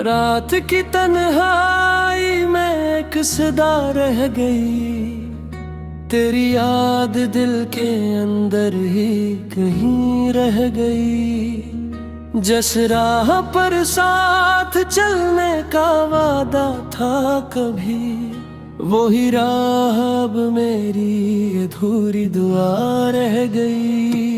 रात की तन्हाई में एक सदा रह गई, तेरी याद दिल के अंदर ही कहीं रह गई। जिस राह पर साथ चलने का वादा था कभी, वही राह अब मेरी अधूरी दुआ रह गई।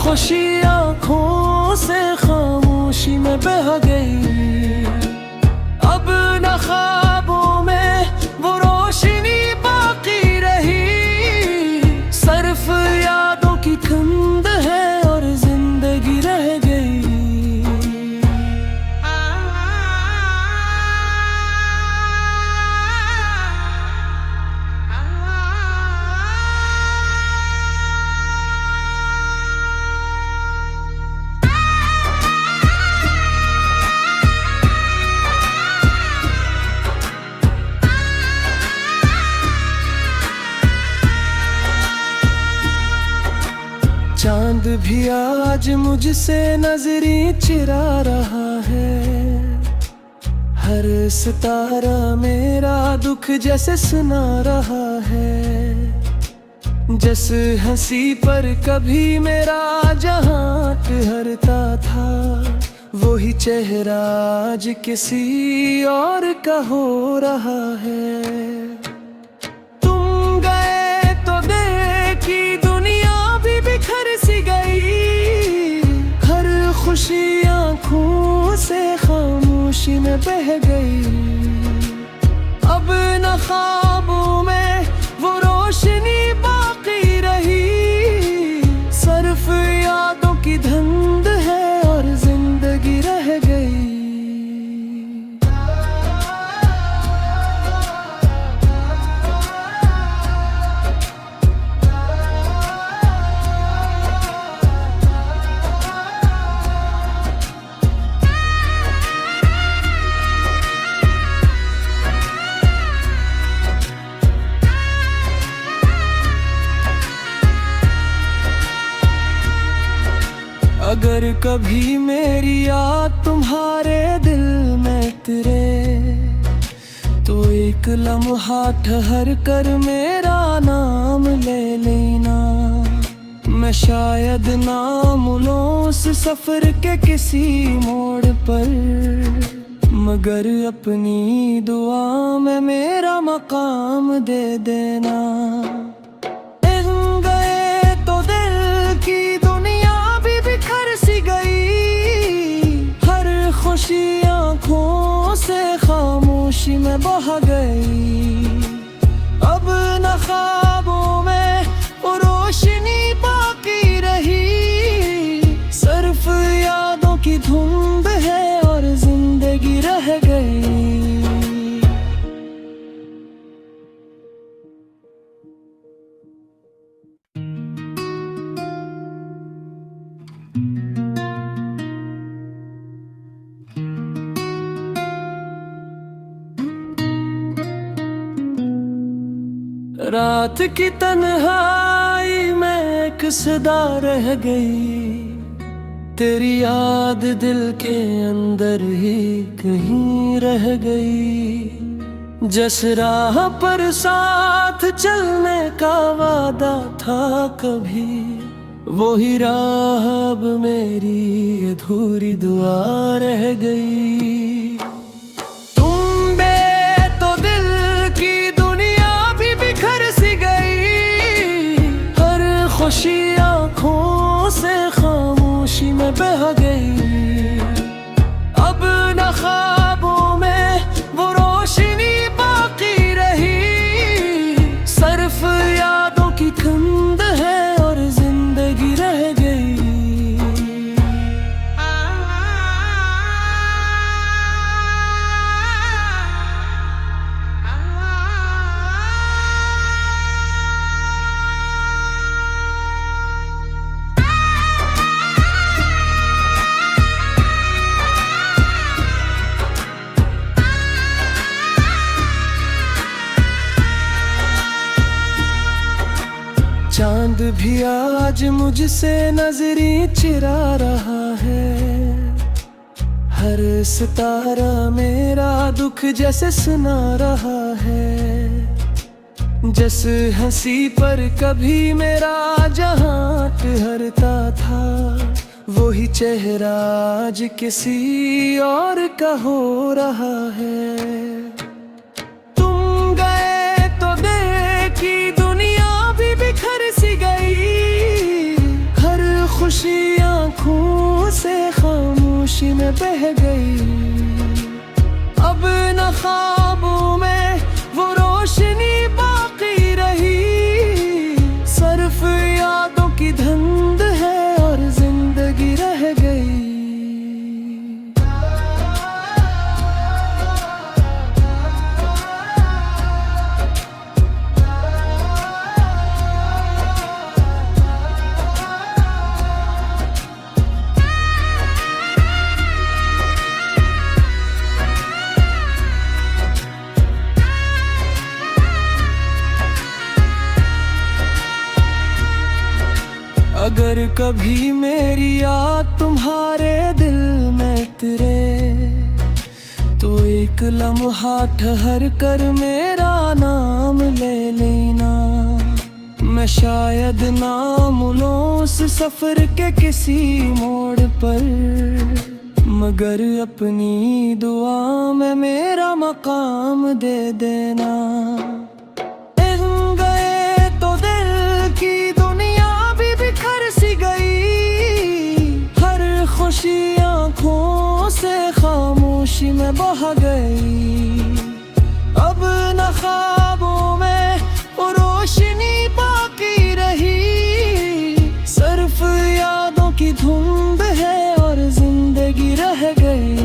खुशी आँखों से खामोशी में बह गई। अब न ख्वाबों में वो रोशनी बाकी रही, सिर्फ यादों की धुंध है और जिंदगी रह गई। चांद भी आज मुझसे नजरें चिरा रहा है, हर सितारा मेरा दुख जैसे सुना रहा है। जिस हंसी पर कभी मेरा जहां ठहरता था, वही चेहरा आज किसी और का हो रहा है। खुशी आँखों से खामोशी में बह गई। अब न ख्वाबों में वो रोशनी बाकी रही, सिर्फ यादों की धुंध है और जिंदगी रह गई। अगर कभी मेरी याद तुम्हारे दिल में उतरे, तो एक लम्हा ठहर कर मेरा नाम ले लेना। मैं शायद ना मिलूं उस सफर के किसी मोड़ पर, मगर अपनी दुआ में मेरा मकाम दे देना। खुशी आँखों से खामोशी में बह गई। अब न ख्वाबों में वो रोशनी बाकी रही, सिर्फ यादों की धुंध है और जिंदगी रह गई। रात की तन्हाई में एक सदा रह गई, तेरी याद दिल के अंदर ही कहीं रह गई। जिस राह पर साथ चलने का वादा था कभी, वही राह अब मेरी अधूरी दुआ रह गई। खुशी आँखों से खामोशी में बह गई। अब न ख्वाबों में वो रोशनी बाकी रही, सिर्फ यादों की धुंध है और जिंदगी रह गई। चांद भी आज मुझसे नजरें चिरा रहा है। हर सितारा मेरा दुख जैसे सुना रहा है। जिस हंसी पर कभी मेरा जहां ठहरता था, वही चेहरा आज किसी और का हो रहा है। तुम गए तो देखी दुनिया भी बिखर सी गई। हर खुशी आंखों से खामोशी में बह गई। अब न ख्वाबों में वो रोशनी बाकी रही। सिर्फ यादों की धुंध है और जिंदगी रह गई। अगर कभी मेरी याद तुम्हारे दिल में उतरे, तो एक लम्हा ठहर कर मेरा नाम ले लेना। मैं शायद ना मिलूं उस सफर के किसी मोड़ पर, मगर अपनी दुआ में मेरा मकाम दे देना। खुशी आंखों से खामोशी में बह गई। अब न ख्वाबों में वो रोशनी बाकी रही। सिर्फ यादों की धुंध है और जिंदगी रह गई।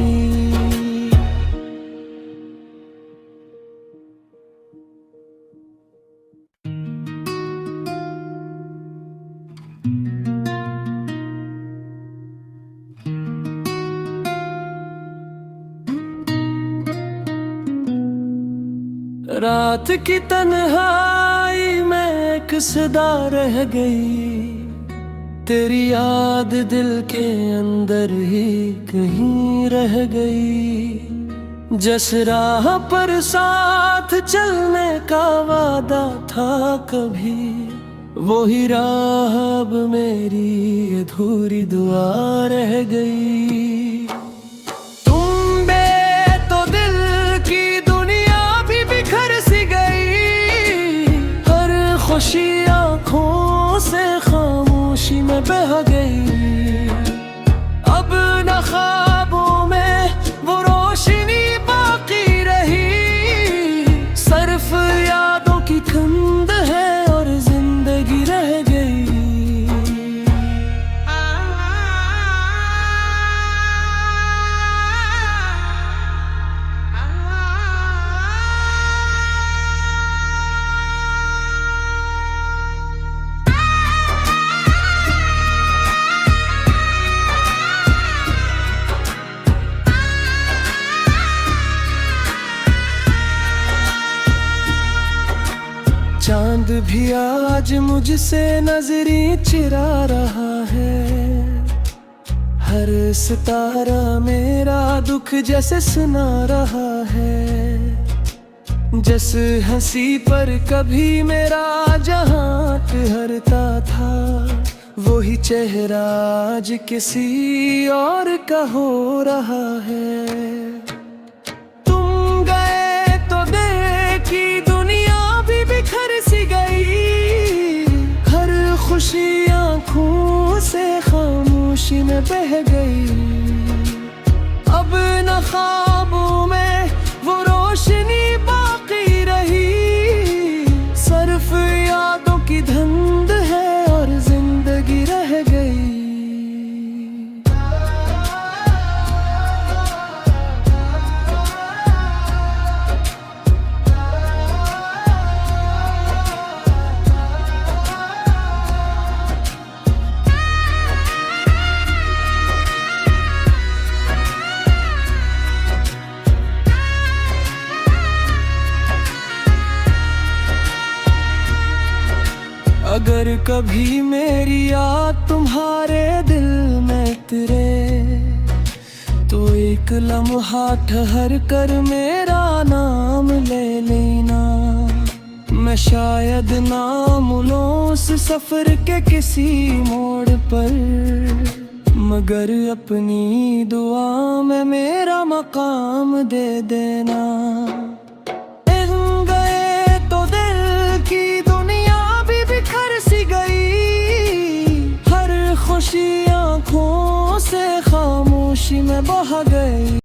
रात की तन्हाई में एक सदा रह गई। तेरी याद दिल के अंदर ही कहीं रह गई। जिस राह पर साथ चलने का वादा था कभी, वही राह अब मेरी अधूरी दुआ रह गई। खुशी आंखों से खामोशी में बह गई। अब न ख्वाबों में वो रोशनी बाकी रही। सिर्फ यादों की धुंध है और जिंदगी रह गई। चांद भी आज मुझसे नजरें चिरा रहा है। हर सितारा मेरा दुख जैसे सुना रहा है। जिस हंसी पर कभी मेरा जहां ठहरता था, वही चेहरा आज किसी और का हो रहा है। तुम गए तो देखी दुनिया भी बिखर सी गई। हर खुशी आंखों से खामोशी में बह गई। अब न ख्वाबों में वो रोशनी बाकी रही। सिर्फ यादों की धुंध है और जिंदगी रह गई। अगर कभी मेरी याद तुम्हारे दिल में उतरे, तो एक लम्हा ठहर कर मेरा नाम ले लेना। मैं शायद ना मिलूं उस सफर के किसी मोड़ पर, मगर अपनी दुआ में मेरा मकाम दे देना। इन गए तो दिल की दुनिया भी बिखर सी गई, हर खुशी आंखों से खामोशी में बह गई।